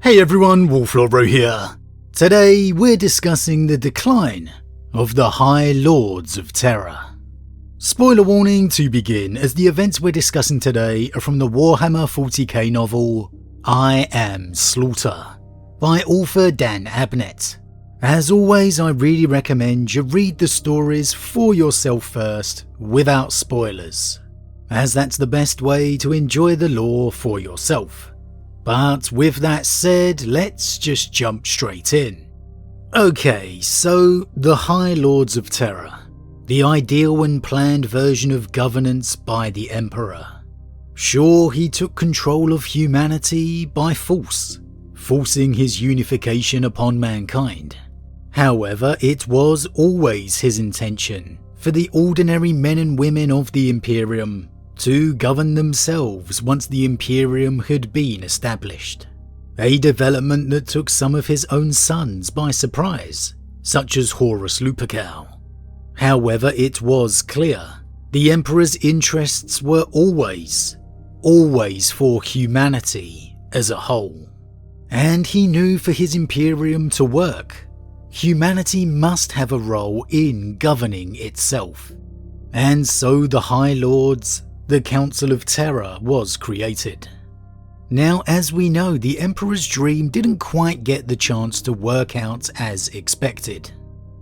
Hey everyone, Wolf Lord Rho here. Today we're discussing the decline of the High Lords of Terra. Spoiler warning to begin, as the events we're discussing today are from the Warhammer 40k novel I Am Slaughter by author Dan Abnett. As always, I really recommend you read the stories for yourself first without spoilers, as that's the best way to enjoy the lore for yourself. But with that said, let's just jump straight in. Okay, so the High Lords of Terra, the ideal and planned version of governance by the Emperor. Sure, he took control of humanity by force, forcing his unification upon mankind. However, it was always his intention for the ordinary men and women of the Imperium to govern themselves once the Imperium had been established. A development that took some of his own sons by surprise, such as Horus Lupercal. However, it was clear the Emperor's interests were always for humanity as a whole. And he knew for his Imperium to work, humanity must have a role in governing itself. And so the High Lords, the Council of Terra, was created. Now, as we know, the Emperor's dream didn't quite get the chance to work out as expected.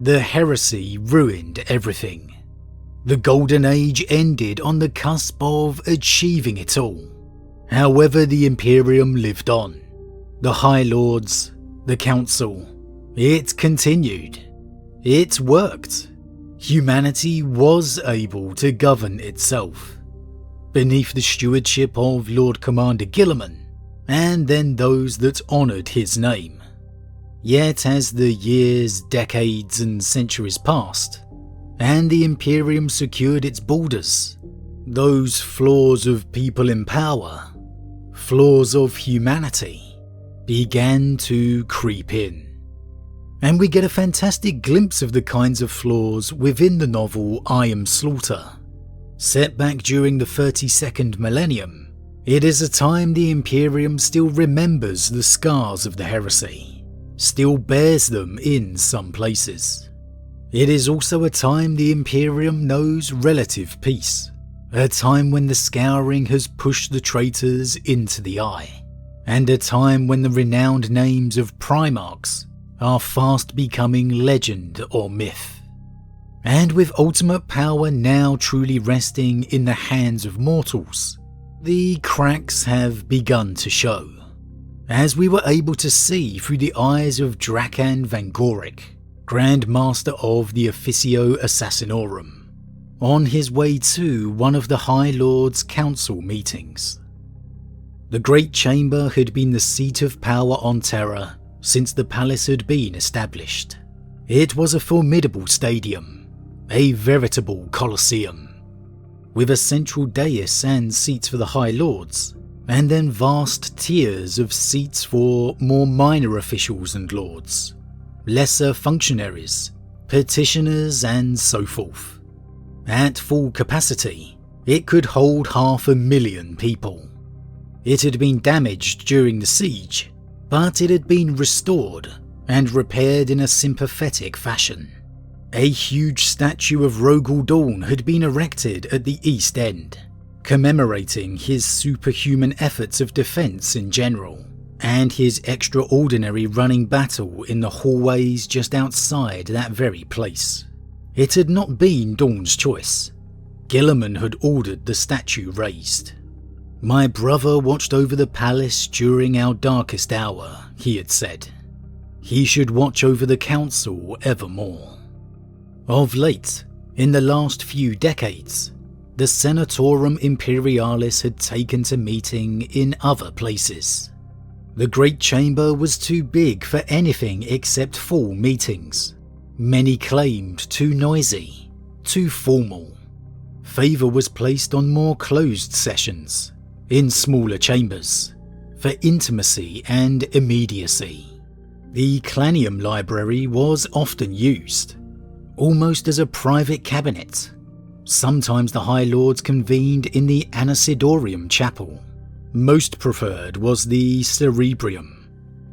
The heresy ruined everything. The Golden Age ended on the cusp of achieving it all. However, the Imperium lived on. The High Lords, the Council, it continued. It worked. Humanity was able to govern itself, beneath the stewardship of Lord Commander Guilliman, and then those that honoured his name. Yet as the years, decades and centuries passed, and the Imperium secured its borders, those flaws of people in power, flaws of humanity, began to creep in. And we get a fantastic glimpse of the kinds of flaws within the novel I Am Slaughter. Set back during the 32nd millennium, it is a time the Imperium still remembers the scars of the heresy, still bears them in some places. It is also a time the Imperium knows relative peace, a time when the scouring has pushed the traitors into the eye, and a time when the renowned names of Primarchs are fast becoming legend or myth. And with ultimate power now truly resting in the hands of mortals, the cracks have begun to show, as we were able to see through the eyes of Drakan Van Goric, Grand Master of the Officio Assassinorum, on his way to one of the High Lords' Council meetings. The Great Chamber had been the seat of power on Terra since the palace had been established. It was a formidable stadium, a veritable colosseum, with a central dais and seats for the High Lords, and then vast tiers of seats for more minor officials and lords, lesser functionaries, petitioners and so forth. At full capacity, it could hold 500,000 people. It had been damaged during the siege, but it had been restored and repaired in a sympathetic fashion. A huge statue of Rogel Dawn had been erected at the east end, commemorating his superhuman efforts of defence in general, and his extraordinary running battle in the hallways just outside that very place. It had not been Dawn's choice. Guilliman had ordered the statue raised. "My brother watched over the palace during our darkest hour," he had said. "He should watch over the council evermore." Of late, in the last few decades, the Senatorum Imperialis had taken to meeting in other places. The Great Chamber was too big for anything except full meetings. Many claimed too noisy, too formal. Favour was placed on more closed sessions, in smaller chambers, for intimacy and immediacy. The Clanium Library was often used, almost as a private cabinet. Sometimes the High Lords convened in the Anasidorium Chapel. Most preferred was the Cerebrium,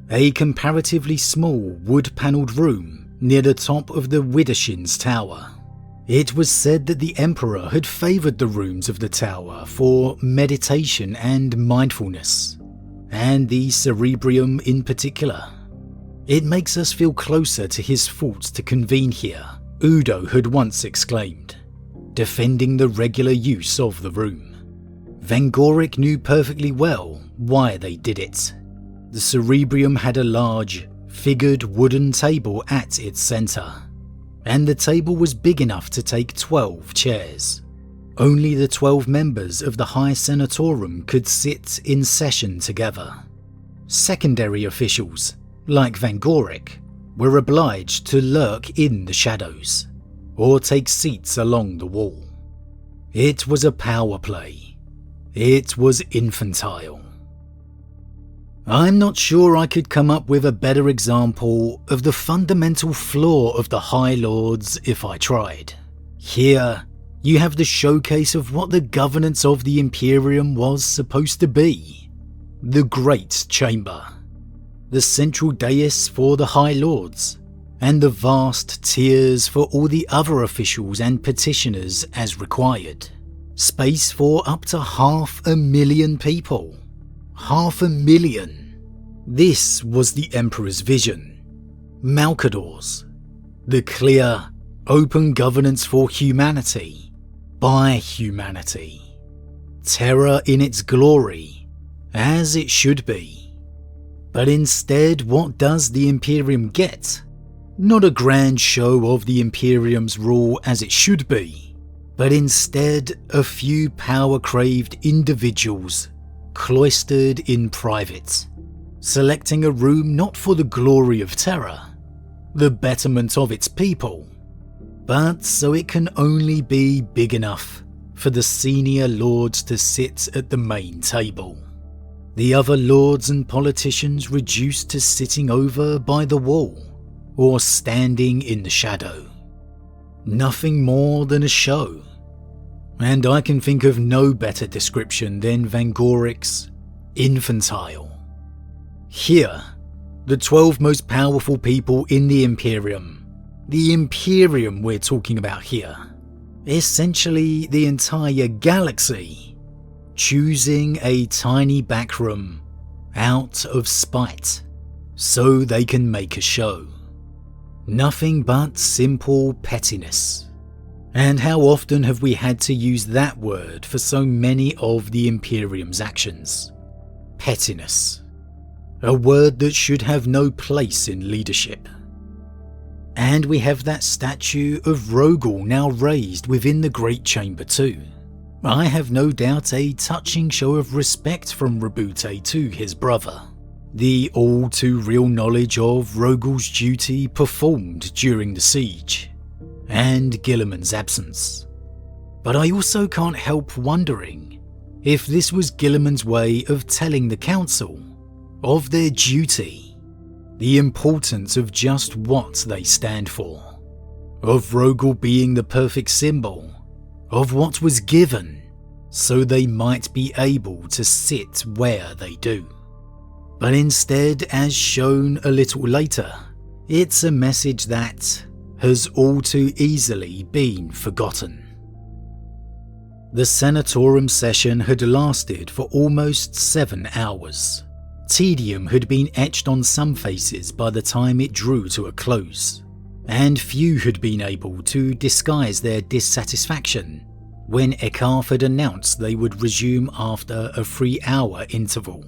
a comparatively small wood-panelled room near the top of the Widdershins Tower. It was said that the Emperor had favoured the rooms of the tower for meditation and mindfulness, and the Cerebrium in particular. It makes us feel closer to his thoughts to convene here, Udo had once exclaimed, defending the regular use of the room. Vangoric knew perfectly well why they did it. The Cerebrium had a large, figured wooden table at its centre, and the table was big enough to take 12 chairs. Only the 12 members of the High Senatorum could sit in session together. Secondary officials, like Vangoric, were obliged to lurk in the shadows, or take seats along the wall. It was a power play. It was infantile. I'm not sure I could come up with a better example of the fundamental flaw of the High Lords if I tried. Here, you have the showcase of what the governance of the Imperium was supposed to be. The Great Chamber. The central dais for the High Lords, and the vast tiers for all the other officials and petitioners as required. Space for up to 500,000 people. 500,000. This was the Emperor's vision. Malcadors. The clear, open governance for humanity, by humanity. Terror in its glory, as it should be. But instead, what does the Imperium get? Not a grand show of the Imperium's rule as it should be, but instead a few power-craved individuals cloistered in private, selecting a room not for the glory of Terra, the betterment of its people, but so it can only be big enough for the senior lords to sit at the main table. The other lords and politicians reduced to sitting over by the wall or standing in the shadow. Nothing more than a show. And I can think of no better description than Vangoric's infantile. Here, the 12 most powerful people in the Imperium we're talking about here, essentially the entire galaxy, choosing a tiny backroom out of spite so they can make a show. Nothing but simple pettiness. And how often have we had to use that word for so many of the Imperium's actions? Pettiness. A word that should have no place in leadership. And we have that statue of Rogel now raised within the Great Chamber too. I have no doubt a touching show of respect from Rabute to his brother. The all too real knowledge of Rogel's duty performed during the siege, and Guilliman's absence. But I also can't help wondering if this was Guilliman's way of telling the council of their duty, the importance of just what they stand for, of Rogel being the perfect symbol of what was given so they might be able to sit where they do. But instead, as shown a little later, it's a message that has all too easily been forgotten. The Senatorum session had lasted for almost 7 hours. Tedium had been etched on some faces by the time it drew to a close, and few had been able to disguise their dissatisfaction when Ekarth had announced they would resume after a 3-hour interval,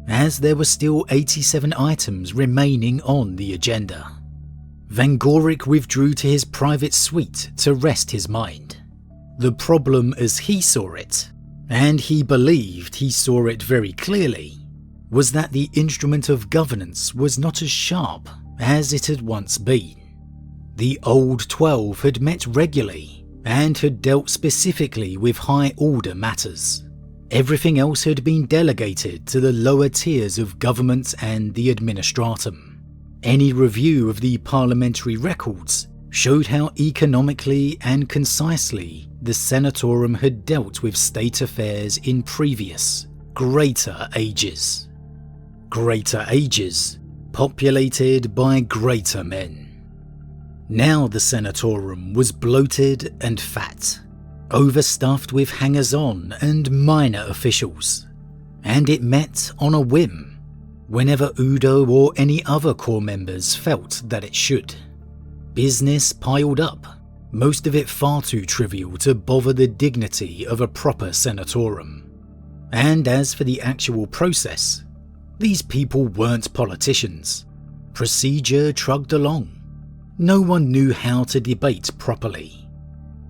as there were still 87 items remaining on the agenda. Vangoric withdrew to his private suite to rest his mind. The problem as he saw it, and he believed he saw it very clearly, was that the instrument of governance was not as sharp as it had once been. The old 12 had met regularly and had dealt specifically with high order matters. Everything else had been delegated to the lower tiers of government and the administratum. Any review of the parliamentary records showed how economically and concisely the Senatorum had dealt with state affairs in previous, greater ages. Greater ages populated by greater men. Now the Senatorum was bloated and fat, overstuffed with hangers-on and minor officials, and it met on a whim whenever Udo or any other core members felt that it should. Business piled up, most of it far too trivial to bother the dignity of a proper Senatorum. And as for the actual process, these people weren't politicians. Procedure trudged along. No one knew how to debate properly.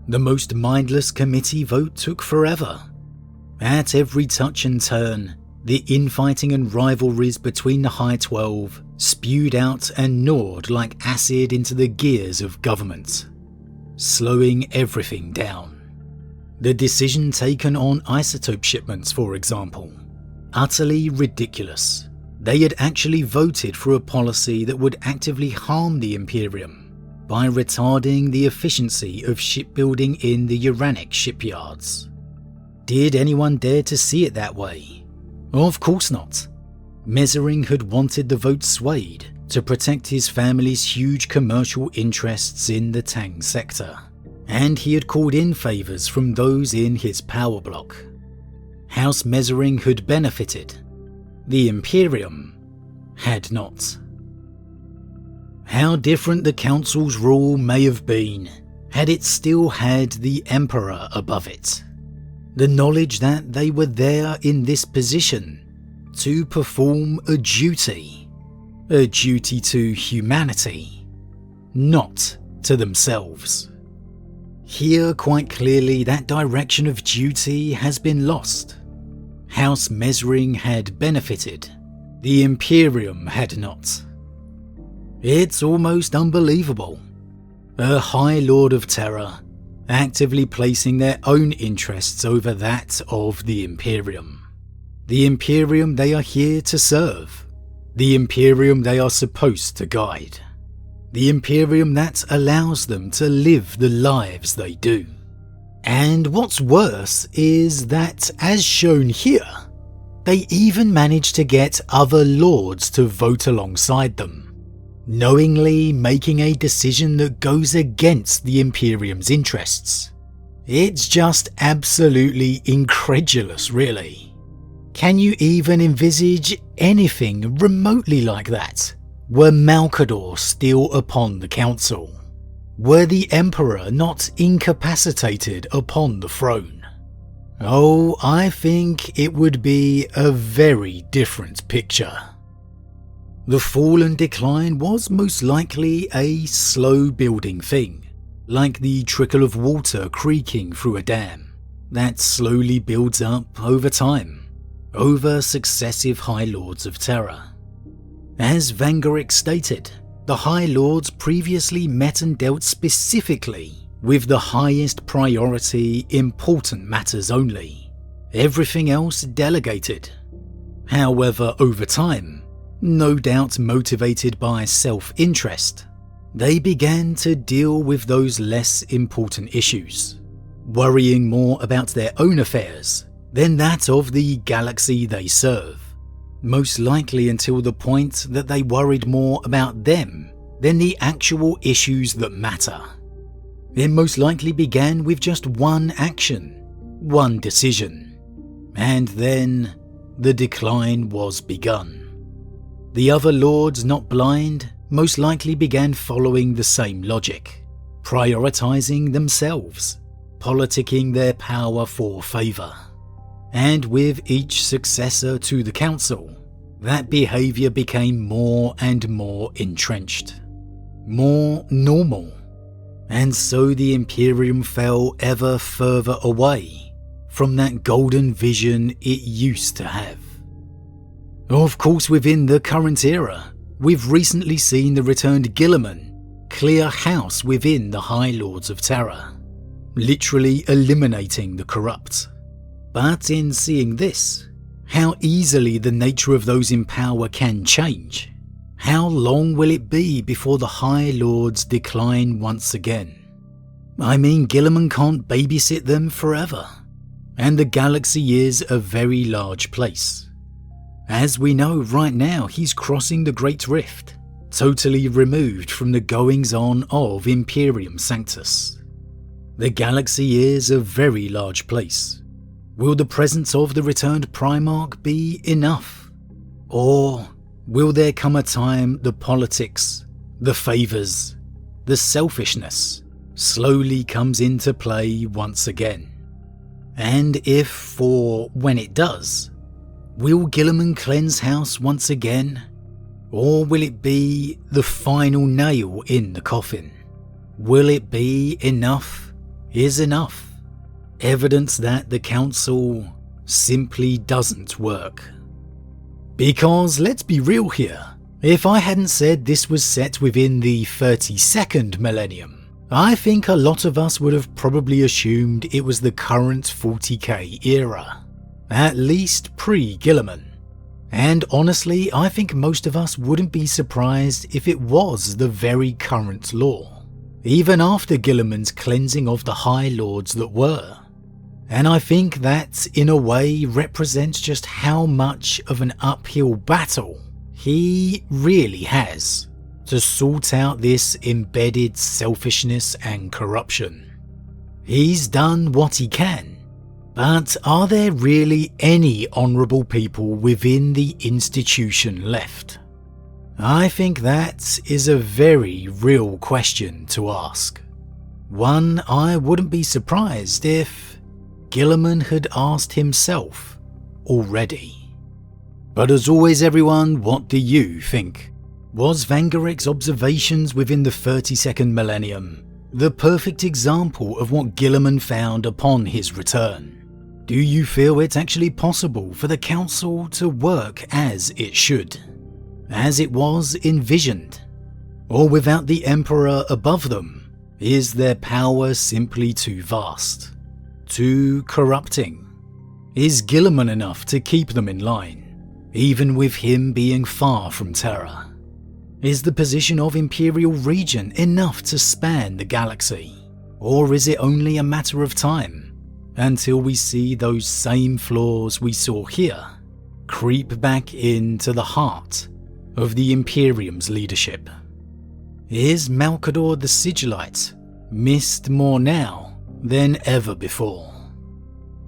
The most mindless committee vote took forever. At every touch and turn, the infighting and rivalries between the High 12 spewed out and gnawed like acid into the gears of government, slowing everything down. The decision taken on isotope shipments, for example, utterly ridiculous. They had actually voted for a policy that would actively harm the Imperium by retarding the efficiency of shipbuilding in the Uranic shipyards. Did anyone dare to see it that way? Of course not. Mezering had wanted the vote swayed to protect his family's huge commercial interests in the Tang sector, and he had called in favours from those in his power block. House Mezering had benefited. The Imperium had not. How different the Council's rule may have been had it still had the Emperor above it. The knowledge that they were there in this position to perform a duty to humanity, not to themselves. Here, quite clearly, that direction of duty has been lost. House Mezring had benefited, the Imperium had not. It's almost unbelievable. A High Lord of Terra actively placing their own interests over that of the Imperium. The Imperium they are here to serve. The Imperium they are supposed to guide. The Imperium that allows them to live the lives they do. And what's worse is that, as shown here, they even managed to get other lords to vote alongside them, knowingly making a decision that goes against the Imperium's interests. It's just absolutely incredulous, really. Can you even envisage anything remotely like that? Were Malcador still upon the council? Were the Emperor not incapacitated upon the throne? Oh, I think it would be a very different picture. The fall and decline was most likely a slow building thing, like the trickle of water creaking through a dam, that slowly builds up over time, over successive High Lords of Terra. As Vangaric stated, the High Lords previously met and dealt specifically with the highest priority important matters only, everything else delegated. However, over time, no doubt motivated by self-interest, they began to deal with those less important issues, worrying more about their own affairs than that of the galaxy they serve, most likely until the point that they worried more about them than the actual issues that matter. It most likely began with just one action, one decision, and then the decline was begun. The other lords, not blind, most likely began following the same logic, prioritizing themselves, politicking their power for favor. And with each successor to the council, that behavior became more and more entrenched, more normal, and so the Imperium fell ever further away from that golden vision it used to have. Of course, within the current era, we've recently seen the returned Guilliman clear house within the High Lords of Terra, literally eliminating the corrupt. But in seeing this, how easily the nature of those in power can change. How long will it be before the High Lords decline once again? I mean, Guilliman can't babysit them forever, and the galaxy is a very large place. As we know right now, he's crossing the Great Rift, totally removed from the goings-on of Imperium Sanctus. The galaxy is a very large place. Will the presence of the returned Primarch be enough? Or will there come a time the politics, the favours, the selfishness slowly comes into play once again? And if, or when it does, will Guilliman cleanse house once again? Or will it be the final nail in the coffin? Will it be enough is enough? Evidence that the council simply doesn't work. Because let's be real here, if I hadn't said this was set within the 32nd millennium, I think a lot of us would have probably assumed it was the current 40k era, at least pre-Guilliman. And honestly, I think most of us wouldn't be surprised if it was the very current lore, even after Guilliman's cleansing of the High Lords that were. And I think that, in a way, represents just how much of an uphill battle he really has to sort out this embedded selfishness and corruption. He's done what he can, but are there really any honourable people within the institution left? I think that is a very real question to ask. One I wouldn't be surprised if Guilliman had asked himself already. But as always everyone, what do you think? Was Vangarek's observations within the 32nd millennium the perfect example of what Guilliman found upon his return? Do you feel it's actually possible for the council to work as it should, as it was envisioned? Or without the Emperor above them, is their power simply too vast? Too corrupting? Is Guilliman enough to keep them in line, even with him being far from Terra? Is the position of Imperial Regent enough to span the galaxy? Or is it only a matter of time until we see those same flaws we saw here creep back into the heart of the Imperium's leadership? Is Malcador the Sigillite missed more now than ever before?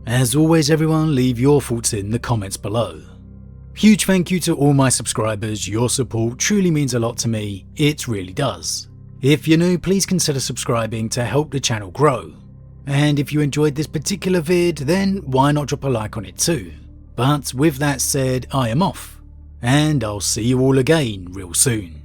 As always everyone, leave your thoughts in the comments below. Huge thank you to all my subscribers, your support truly means a lot to me, it really does. If you're new, please consider subscribing to help the channel grow. And if you enjoyed this particular vid, then why not drop a like on it too. But with that said, I am off, and I'll see you all again real soon.